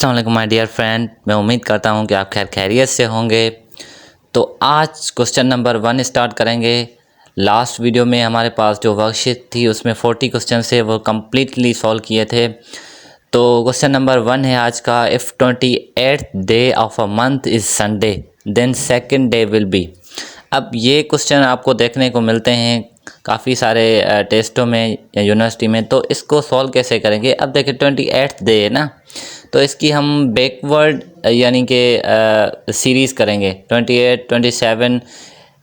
अस्सलाम वालेकुम my dear friend, मैं उम्मीद करता हूँ कि आप खैरियत से होंगे। तो आज क्वेश्चन नंबर 1 स्टार्ट करेंगे। लास्ट वीडियो में हमारे पास जो वर्कशीट थी उसमें 40 क्वेश्चन से वो कम्प्लीटली सॉल्व किए थे। तो क्वेश्चन नंबर 1 है आज का, if 28th day of a month is Sunday then second day will be. अब ये क्वेश्चन आपको देखने को मिलते हैं काफ़ी सारे टेस्टों में या यूनिवर्सिटी में। तो इसको सॉल्व कैसे करेंगे? अब देखिए 28th डे है ना, तो इसकी हम बैकवर्ड यानी कि सीरीज़ करेंगे 28, 27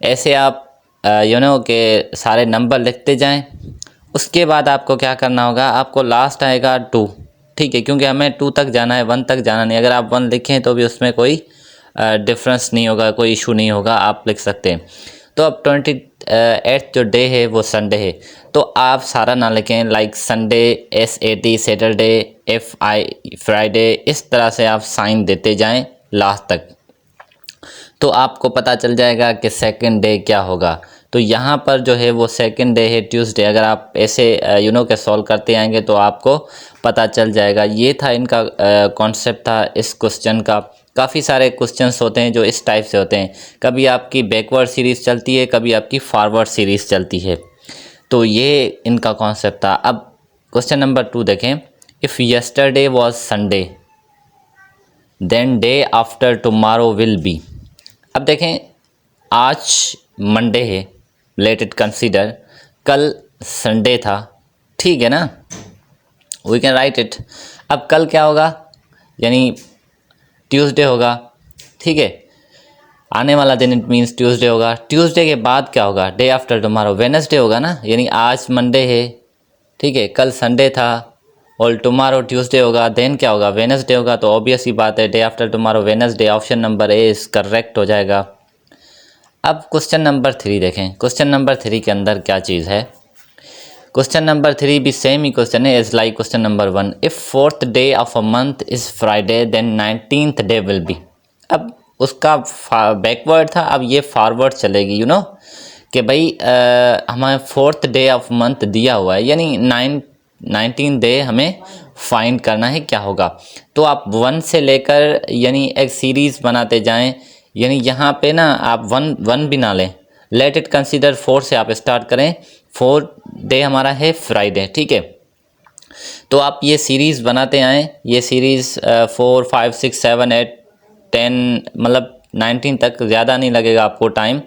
ऐसे आप के सारे नंबर लिखते जाएं। उसके बाद आपको क्या करना होगा, आपको लास्ट आएगा 2, ठीक है, क्योंकि हमें 2 तक जाना है, 1 तक जाना नहीं। अगर आप 1 लिखें तो भी उसमें कोई डिफरेंस नहीं होगा, कोई इशू नहीं होगा, आप लिख सकते हैं। तो अब 28th जो डे है वो संडे है, तो आप सारा ना लिखें, like Sunday, SAT Saturday, FI Friday, इस तरह से आप साइन देते जाएं लास्ट तक, तो आपको पता चल जाएगा कि सेकंड डे क्या होगा। तो यहाँ पर जो है वो सेकंड डे है ट्यूसडे। अगर आप ऐसे के सॉल्व करते आएंगे तो आपको पता चल जाएगा। ये था इनका कॉन्सेप्ट था इस क्वेश्चन का। काफ़ी सारे क्वेश्चंस होते हैं जो इस टाइप से होते हैं, कभी आपकी बैकवर्ड सीरीज़ चलती है, कभी आपकी फॉरवर्ड सीरीज़ चलती है। तो ये इनका कॉन्सेप्ट था। अब क्वेश्चन नंबर 2 देखें, if yesterday was Sunday then day after tomorrow will be. अब देखें, आज मंडे है, लेट इट कंसीडर, कल संडे था, ठीक है ना, वी कैन राइट इट। अब कल क्या होगा, यानी ट्यूसडे होगा, ठीक है, आने वाला दिन इट मीन्स ट्यूसडे होगा। ट्यूसडे के बाद क्या होगा, डे आफ्टर टुमारो वेडनेसडे होगा ना, यानी आज मंडे है, ठीक है, कल संडे था और टुमारो ट्यूसडे होगा, देन क्या होगा, वेडनेसडे होगा। तो ऑब्वियस ही बात है, day after tomorrow Wednesday, option number A is correct हो जाएगा। अब क्वेश्चन नंबर 3 देखें, क्वेश्चन नंबर 3 के अंदर क्या चीज़ है। क्वेश्चन नंबर 3 भी सेम ही क्वेश्चन है as like question number 1, if 4th day of a month is Friday then 19th day will be. अब उसका बैकवर्ड था, अब ये फॉरवर्ड चलेगी, कि भाई हमें 4th डे ऑफ मंथ दिया हुआ है, यानी 19 डे हमें फाइंड करना है क्या होगा। तो आप 1 से लेकर यानी एक सीरीज़ बनाते जाएं, यानी यहाँ पे ना आप 1 भी ना लें, लेट इट कंसीडर 4 से आप स्टार्ट करें। 4 डे हमारा है फ्राइडे, ठीक है, तो आप ये सीरीज़ बनाते आएँ, ये सीरीज़ 4, 5, 6, 7, 8, 10 मतलब 19 तक, ज़्यादा नहीं लगेगा आपको टाइम।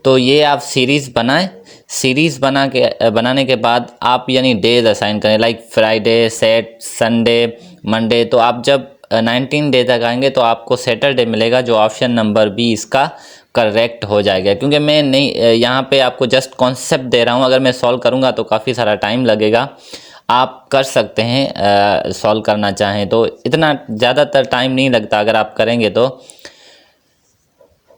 तो ये आप सीरीज़ बनाएं, सीरीज़ बनाने के बाद आप यानी डेज असाइन करें, like Friday, Sat, Sunday, Monday. तो आप जब 19 डे तक आएंगे तो आपको सैटरडे मिलेगा, जो ऑप्शन नंबर बी इसका करेक्ट हो जाएगा। क्योंकि मैं नहीं यहाँ पे आपको जस्ट कॉन्सेप्ट दे रहा हूँ, अगर मैं सॉल्व करूँगा तो काफ़ी सारा टाइम लगेगा। आप कर सकते हैं सॉल्व करना चाहें तो, इतना ज़्यादातर टाइम नहीं लगता अगर आप करेंगे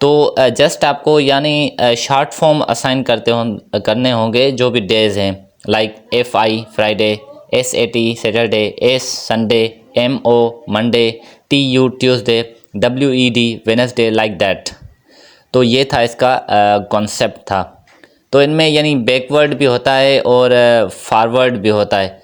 तो जस्ट आपको यानी शॉर्ट फॉर्म असाइन करने होंगे जो भी डेज हैं, like FI Friday, SAT Saturday, S Sunday, MO Monday, TU Tuesday, WED Wednesday, like that. तो ये था इसका कॉन्सेप्ट था। तो इनमें यानी बैकवर्ड भी होता है और फॉरवर्ड भी होता है,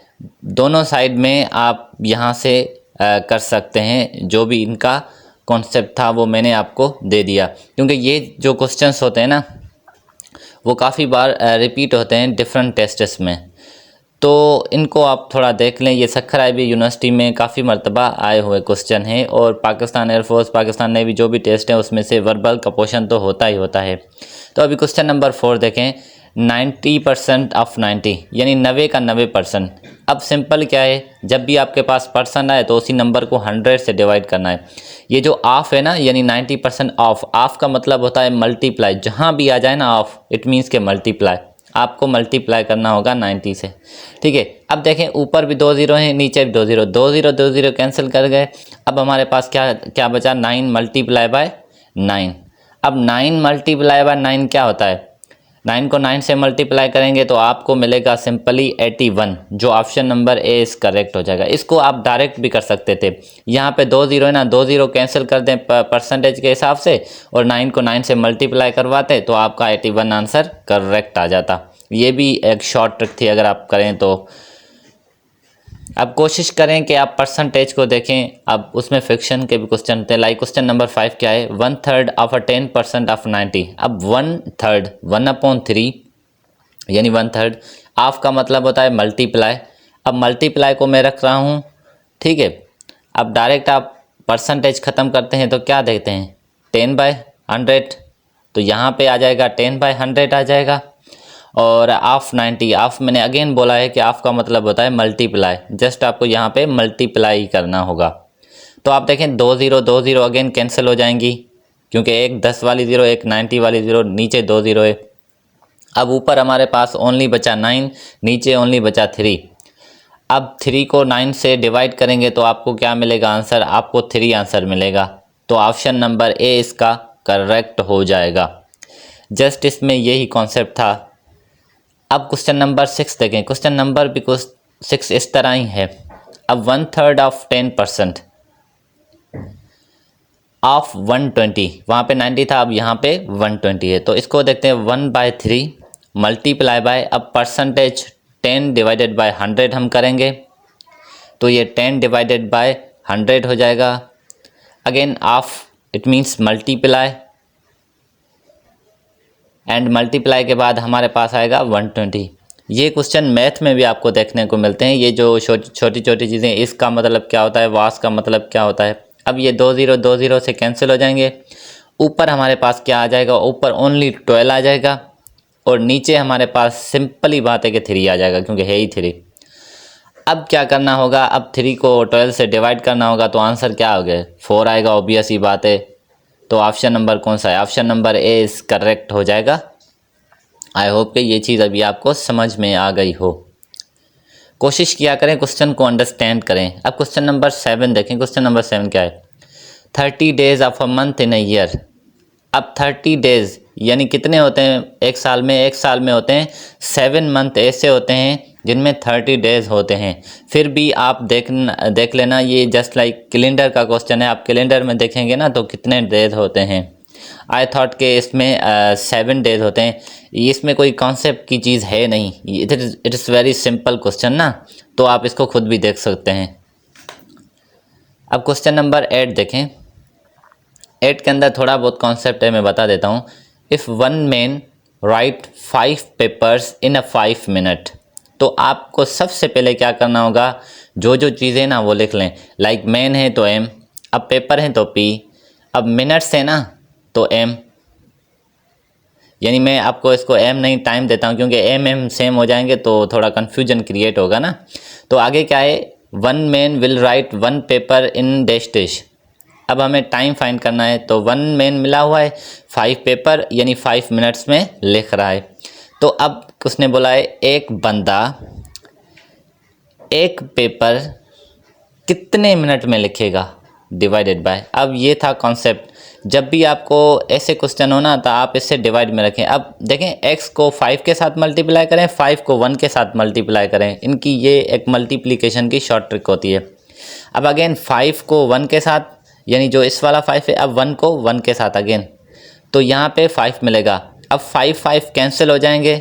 दोनों साइड में आप यहाँ से कर सकते हैं। जो भी इनका कॉन्सेप्ट था वो मैंने आपको दे दिया, क्योंकि ये जो क्वेश्चंस होते हैं ना वो काफ़ी बार रिपीट होते हैं डिफरेंट टेस्ट्स में। तो इनको आप थोड़ा देख लें, ये सक्खर IB यूनिवर्सिटी में काफ़ी मरतबा आए हुए क्वेश्चन हैं, और पाकिस्तान एयरफोर्स, पाकिस्तान नेवी जो भी टेस्ट हैं उसमें से वर्बल का पोर्शन तो होता ही होता है। तो अभी क्वेश्चन नंबर 4 देखें, 90% ऑफ 90 यानी 90 का 90%। अब सिंपल क्या है, जब भी आपके पास परसेंट आए तो उसी नंबर को 100 से डिवाइड करना है। ये जो ऑफ है ना, यानी 90% ऑफ, ऑफ का मतलब होता है मल्टीप्लाई, जहाँ भी आ जाए ना ऑफ, इट मीन्स के मल्टीप्लाई, आपको मल्टीप्लाई करना होगा 90 से, ठीक है। अब देखें, ऊपर भी 2 ज़ीरो हैं, नीचे भी 2 ज़ीरो, 2 ज़ीरो कैंसिल कर गए। अब हमारे पास क्या क्या बचा, 9 मल्टीप्लाई बाय 9। अब 9 मल्टीप्लाई बाय 9 क्या होता है, 9 को 9 से मल्टीप्लाई करेंगे तो आपको मिलेगा सिंपली 81, जो ऑप्शन नंबर ए इस करेक्ट हो जाएगा। इसको आप डायरेक्ट भी कर सकते थे, यहाँ पे 2 ज़ीरो है ना, 2 ज़ीरो कैंसिल कर दें परसेंटेज के हिसाब से, और 9 को 9 से मल्टीप्लाई करवाते तो आपका 81 आंसर करेक्ट आ जाता। ये भी एक शॉर्ट ट्रिक थी, अगर आप करें तो अब कोशिश करें कि आप परसेंटेज को देखें। अब उसमें फ्रैक्शन के भी क्वेश्चन थे, लाइक क्वेश्चन नंबर 5 क्या है, 1/3 ऑफ 10% ऑफ 90। अब 1/3 1/3 यानी 1/3, ऑफ का मतलब होता है मल्टीप्लाई। अब मल्टीप्लाई को मैं रख रहा हूँ, ठीक है। अब डायरेक्ट आप परसेंटेज ख़त्म करते हैं तो क्या देखते हैं, 10/100, तो यहाँ पे आ जाएगा 10/100 आ जाएगा। और ऑफ 90, ऑफ मैंने अगेन बोला है कि ऑफ का मतलब होता है मल्टीप्लाई, जस्ट आपको यहाँ पे मल्टीप्लाई करना होगा। तो आप देखें 2 0 2 0 अगेन कैंसिल हो जाएंगी, क्योंकि एक 10 वाली ज़ीरो, एक 90 वाली ज़ीरो, नीचे 2 0 है। अब ऊपर हमारे पास ओनली बचा 9, नीचे ओनली बचा 3। अब 3 को 9 से डिवाइड करेंगे तो आपको क्या मिलेगा आंसर, आपको 3 आंसर मिलेगा। तो ऑप्शन नंबर ए इसका करेक्ट हो जाएगा। जस्ट इसमें यही कॉन्सेप्ट था। अब क्वेश्चन नंबर 6 देखें। क्वेश्चन नंबर भी कुछ 6 इस तरह ही है। अब 1/3 ऑफ 10% ऑफ 120, वहाँ पे 90 था, अब यहाँ पे 120 है। तो इसको देखते हैं 1/3 मल्टीप्लाई बाय, अब परसेंटेज 10 डिवाइडेड बाय 100 हम करेंगे, तो ये 10 डिवाइडेड बाय 100 हो जाएगा। Again of it means multiply, and multiply के बाद हमारे पास आएगा 120। ये क्वेश्चन मैथ में भी आपको देखने को मिलते हैं। ये जो छोटी छोटी चीज़ें, इसका मतलब क्या होता है, वास का मतलब क्या होता है। अब ये 2 0 से कैंसिल हो जाएंगे। ऊपर हमारे पास क्या आ जाएगा, ऊपर ओनली 12 आ जाएगा, और नीचे हमारे पास सिंपल ही बात है कि 3 आ जाएगा, क्योंकि है ही 3। अब क्या करना होगा, अब 3 को 12 से डिवाइड करना होगा, तो आंसर क्या हो गया, 4 आएगा, ऑब्वियस ही बात है। तो ऑप्शन नंबर कौन सा है, ऑप्शन नंबर ए इस करेक्ट हो जाएगा। आई होप कि ये चीज़ अभी आपको समझ में आ गई हो। कोशिश किया करें क्वेश्चन को अंडरस्टैंड करें। अब क्वेश्चन नंबर 7 देखें। क्वेश्चन नंबर 7 क्या है, 30 days of a month in a year. अब 30 डेज यानी कितने होते हैं एक साल में, एक साल में होते हैं 7 मंथ ऐसे होते हैं जिनमें 30 डेज होते हैं। फिर भी आप देख लेना, ये जस्ट लाइक कैलेंडर का क्वेश्चन है। आप कैलेंडर में देखेंगे ना तो कितने डेज होते हैं। आई थॉट के इसमें 7 डेज होते हैं। इसमें कोई कॉन्सेप्ट की चीज़ है नहीं, it is very simple question ना, तो आप इसको खुद भी देख सकते हैं। अब क्वेश्चन नंबर 8 देखें। 8 के अंदर थोड़ा बहुत कॉन्सेप्ट है, मैं बता देता हूँ। If one man right 5 papers in a 5 minute, तो आपको सबसे पहले क्या करना होगा, जो जो चीज़ें ना वो लिख लें। लाइक मैन है तो एम, अब पेपर है तो पी, अब मिनट्स है ना तो एम, यानी मैं आपको इसको एम नहीं टाइम देता हूँ, क्योंकि एम सेम हो जाएंगे तो थोड़ा कन्फ्यूजन क्रिएट होगा ना। तो आगे क्या है, one man will write 1 paper in dash dash. अब हमें टाइम फाइंड करना है, तो 1 मैन मिला हुआ है, 5 पेपर यानी 5 मिनट्स में लिख रहा है। तो अब उसने बोला है एक बंदा एक पेपर कितने मिनट में लिखेगा, डिवाइडेड बाय। अब ये था कॉन्सेप्ट। जब भी आपको ऐसे क्वेश्चन हो ना तो आप इससे डिवाइड में रखें। अब देखें x को 5 के साथ मल्टीप्लाई करें, 5 को 1 के साथ मल्टीप्लाई करें। इनकी ये एक मल्टीप्लिकेशन की शॉर्ट ट्रिक होती है। अब अगेन 5 को 1 के साथ, यानी जो इस वाला 5 है, अब 1 को 1 के साथ अगेन, तो यहाँ पे 5 मिलेगा। अब 5 कैंसिल हो जाएंगे,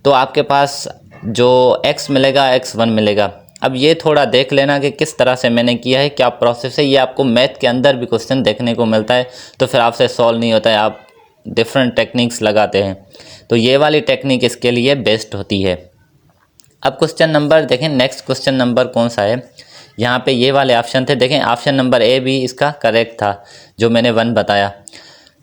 तो आपके पास जो x मिलेगा x1 मिलेगा। अब ये थोड़ा देख लेना कि किस तरह से मैंने किया है, क्या प्रोसेस है। ये आपको मैथ के अंदर भी क्वेश्चन देखने को मिलता है, तो फिर आपसे सॉल्व नहीं होता है, आप डिफरेंट टेक्निक्स लगाते हैं। तो ये वाली टेक्निक इसके लिए बेस्ट होती है। अब क्वेश्चन नंबर देखें, नेक्स्ट क्वेश्चन नंबर कौन सा है। यहाँ पे ये वाले ऑप्शन थे, देखें ऑप्शन नंबर ए भी इसका करेक्ट था, जो मैंने 1 बताया।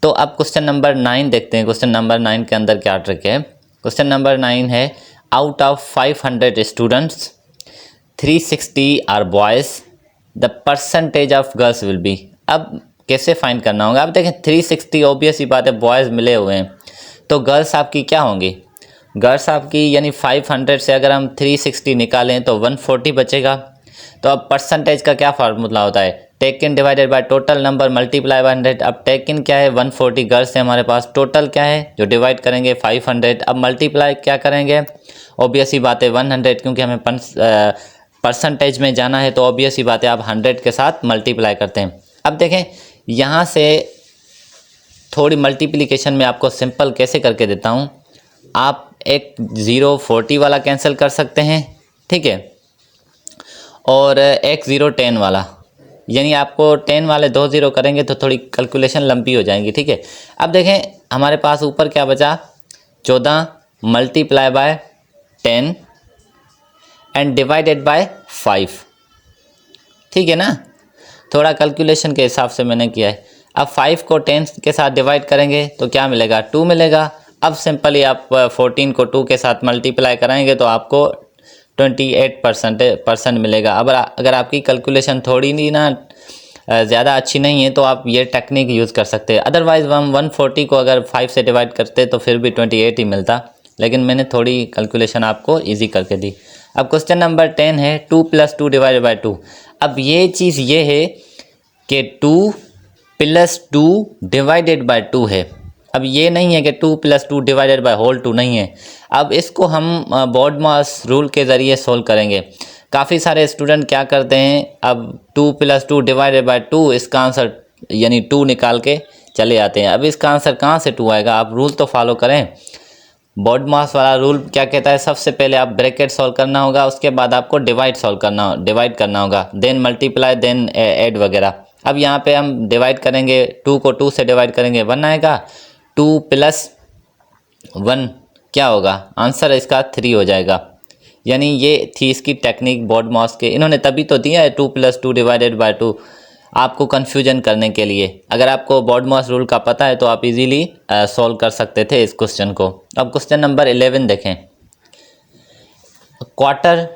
तो अब क्वेश्चन नंबर 9 देखते हैं। क्वेश्चन नंबर 9 के अंदर क्या ट्रिक है। क्वेश्चन नंबर 9 है, out of 500 students 360 are boys, the percentage of girls will be. अब कैसे फाइंड करना होगा। अब देखें 360 ऑब्वियस ही बात है, बॉयज़ मिले हुए हैं, तो गर्ल्स आपकी क्या होंगी, गर्ल्स आपकी यानी 500 से अगर हम 360 निकालें तो 140 बचेगा। तो अब परसेंटेज का क्या फार्मूला होता है, taken divided by total number multiply by 100। अब टेकन क्या है, 140 गर्ल्स है हमारे पास, टोटल क्या है जो डिवाइड करेंगे 500। अब मल्टीप्लाई क्या करेंगे, ऑब्वियस ही बात है 100, क्योंकि हमें परसेंटेज में जाना है, तो ऑब्वियस ही बात है आप 100 के साथ मल्टीप्लाई करते हैं। अब देखें यहाँ से थोड़ी मल्टीप्लिकेशन में आपको सिंपल कैसे करके देता हूँ। आप एक 0 40 वाला कैंसिल कर सकते हैं, ठीक है, और एक 0 10 वाला, यानी आपको 10 वाले 2 0 करेंगे तो थोड़ी कैलकुलेशन लंबी हो जाएंगी, ठीक है। अब देखें हमारे पास ऊपर क्या बचा, 14 multiply by 10 and divided by 5, ठीक है ना। थोड़ा कैलकुलेशन के हिसाब से मैंने किया है। अब 5 को 10 के साथ डिवाइड करेंगे तो क्या मिलेगा, 2 मिलेगा। अब सिंपली आप 14 को 2 के साथ मल्टीप्लाई कराएंगे तो आपको 28% मिलेगा। अब अगर आपकी कैलकुलेशन थोड़ी नहीं ना ज़्यादा अच्छी नहीं है तो आप ये टेक्निक यूज़ कर सकते हैं। अदरवाइज़ हम 140 को अगर 5 से डिवाइड करते तो फिर भी 28 ही मिलता, लेकिन मैंने थोड़ी कैलकुलेशन आपको इजी करके दी। अब क्वेश्चन नंबर 10 है 2 + 2 डिवाइडेड बाय 2। अब ये चीज़ ये है कि 2 + 2 डिवाइडेड बाय 2 है। अब ये नहीं है कि 2 + 2 डिवाइडेड बाय होल 2 नहीं है। अब इसको हम BODMAS रूल के ज़रिए सोल्व करेंगे। काफ़ी सारे स्टूडेंट क्या करते हैं, अब 2 + 2 डिवाइडेड बाय 2 इसका आंसर यानी 2 निकाल के चले जाते हैं। अब इसका आंसर कहाँ से 2 आएगा, आप रूल तो फॉलो करें। BODMAS वाला रूल क्या कहता है, सबसे पहले आप ब्रैकेट सॉल्व करना होगा, उसके बाद आपको डिवाइड करना होगा, देन मल्टीप्लाई, देन ऐड वगैरह। अब यहाँ पे हम डिवाइड करेंगे, 2 को 2 से डिवाइड करेंगे 1 आएगा, 2 + 1 क्या होगा, आंसर इसका 3 हो जाएगा। यानी ये थी इसकी टेक्निक BODMAS के, इन्होंने तभी तो दिया है 2 + 2 डिवाइडेड बाय 2 आपको कन्फ्यूजन करने के लिए। अगर आपको BODMAS रूल का पता है तो आप इजीली सॉल्व कर सकते थे इस क्वेश्चन को। अब क्वेश्चन नंबर 11 देखें, क्वार्टर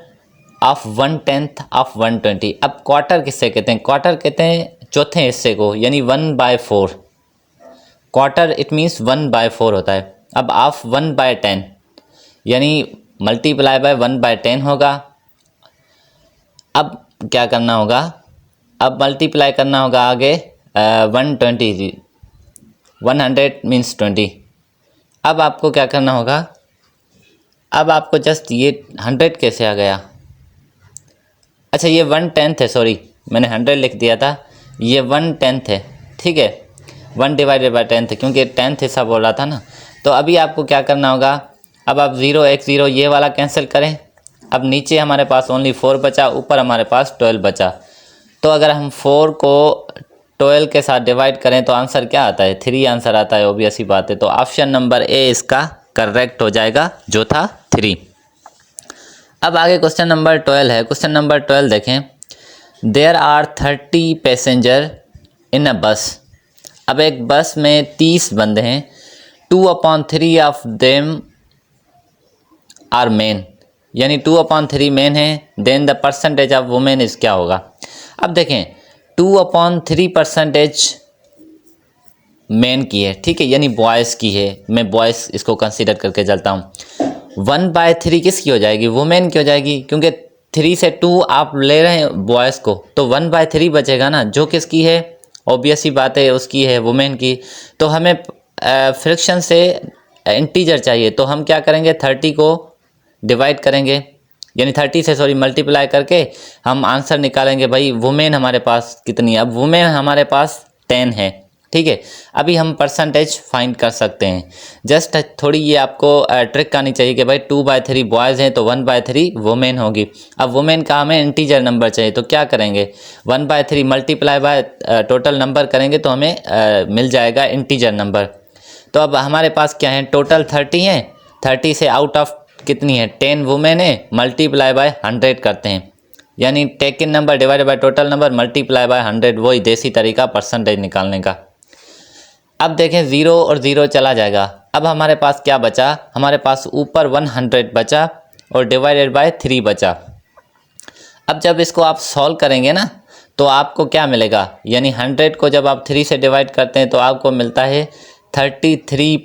ऑफ 1/10 ऑफ 120। अब क्वार्टर किससे कहते हैं, क्वार्टर कहते हैं चौथे हिस्से को, यानी 1/4। क्वार्टर इट मीन्स 1/4 होता है। अब ऑफ 1/10 यानी मल्टीप्लाई बाय 1/10 होगा। अब क्या करना होगा, अब मल्टीप्लाई करना होगा आगे 120, 100 मीन्स 20। अब आपको क्या करना होगा, अब आपको जस्ट ये 100 कैसे आ गया, अच्छा ये 1/10 है, सॉरी मैंने 100 लिख दिया था, ये 1/10 है, ठीक है। 1 डिवाइडेड बाय 10 है क्योंकि 10 हिस्सा बोल रहा था ना। तो अभी आपको क्या करना होगा, अब आप 0 1 0 ये वाला कैंसिल करें। अब नीचे हमारे पास ओनली 4 बचा, ऊपर हमारे पास 12 बचा। तो अगर हम 4 को 12 के साथ डिवाइड करें तो आंसर क्या आता है, 3 आंसर आता है, ऑब्वियस ही बात है। तो ऑप्शन नंबर ए इसका करेक्ट हो जाएगा, जो था 3। अब आगे क्वेश्चन नंबर 12 है। क्वेश्चन नंबर 12 देखें, देयर आर 30 पैसेंजर इन अ बस। अब एक बस में 30 बंदे हैं, 2/3 ऑफ देम आर मेन, यानी 2/3 मेन है, then the percentage of women is क्या होगा। अब देखें 2/3% मेन की है, ठीक है, यानी बॉयज़ की है, मैं बॉयज़ इसको कंसीडर करके चलता हूँ। 1/3 किसकी हो जाएगी, वुमेन की हो जाएगी, क्योंकि 3 से 2 आप ले रहे हैं बॉयज़ को, तो 1/3 बचेगा ना, जो किसकी है, ऑब्वियस ही बात है उसकी है, वुमेन की। तो हमें फ्रिक्शन से इंटीजर चाहिए, तो हम क्या करेंगे, 30 को डिवाइड करेंगे, यानी 30 से सॉरी मल्टीप्लाई करके हम आंसर निकालेंगे। भाई वुमेन हमारे पास कितनी है, अब वुमेन हमारे पास 10 है, ठीक है। अभी हम परसेंटेज फाइंड कर सकते हैं। जस्ट थोड़ी ये आपको ट्रिक आनी चाहिए कि भाई 2/3 बॉयज़ हैं तो 1/3 वुमेन होगी। अब वुमेन का हमें इंटीजर नंबर चाहिए, तो क्या करेंगे, 1/3 मल्टीप्लाई बाय टोटल नंबर करेंगे तो हमें मिल जाएगा इंटीजर नंबर। तो अब हमारे पास क्या है, टोटल 30 है, 30 से आउट ऑफ कितनी है, 10 वुमेन है, मल्टीप्लाई बाय 100 करते हैं, यानी taken number divided by total number multiply by 100, वही देसी तरीका परसेंटेज निकालने का। अब देखें 0 और 0 चला जाएगा। अब हमारे पास क्या बचा, हमारे पास ऊपर 100 बचा और डिवाइडेड बाय 3 बचा। अब जब इसको आप सॉल्व करेंगे ना तो आपको क्या मिलेगा, यानी 100 को जब आप 3 से डिवाइड करते हैं तो आपको मिलता है 33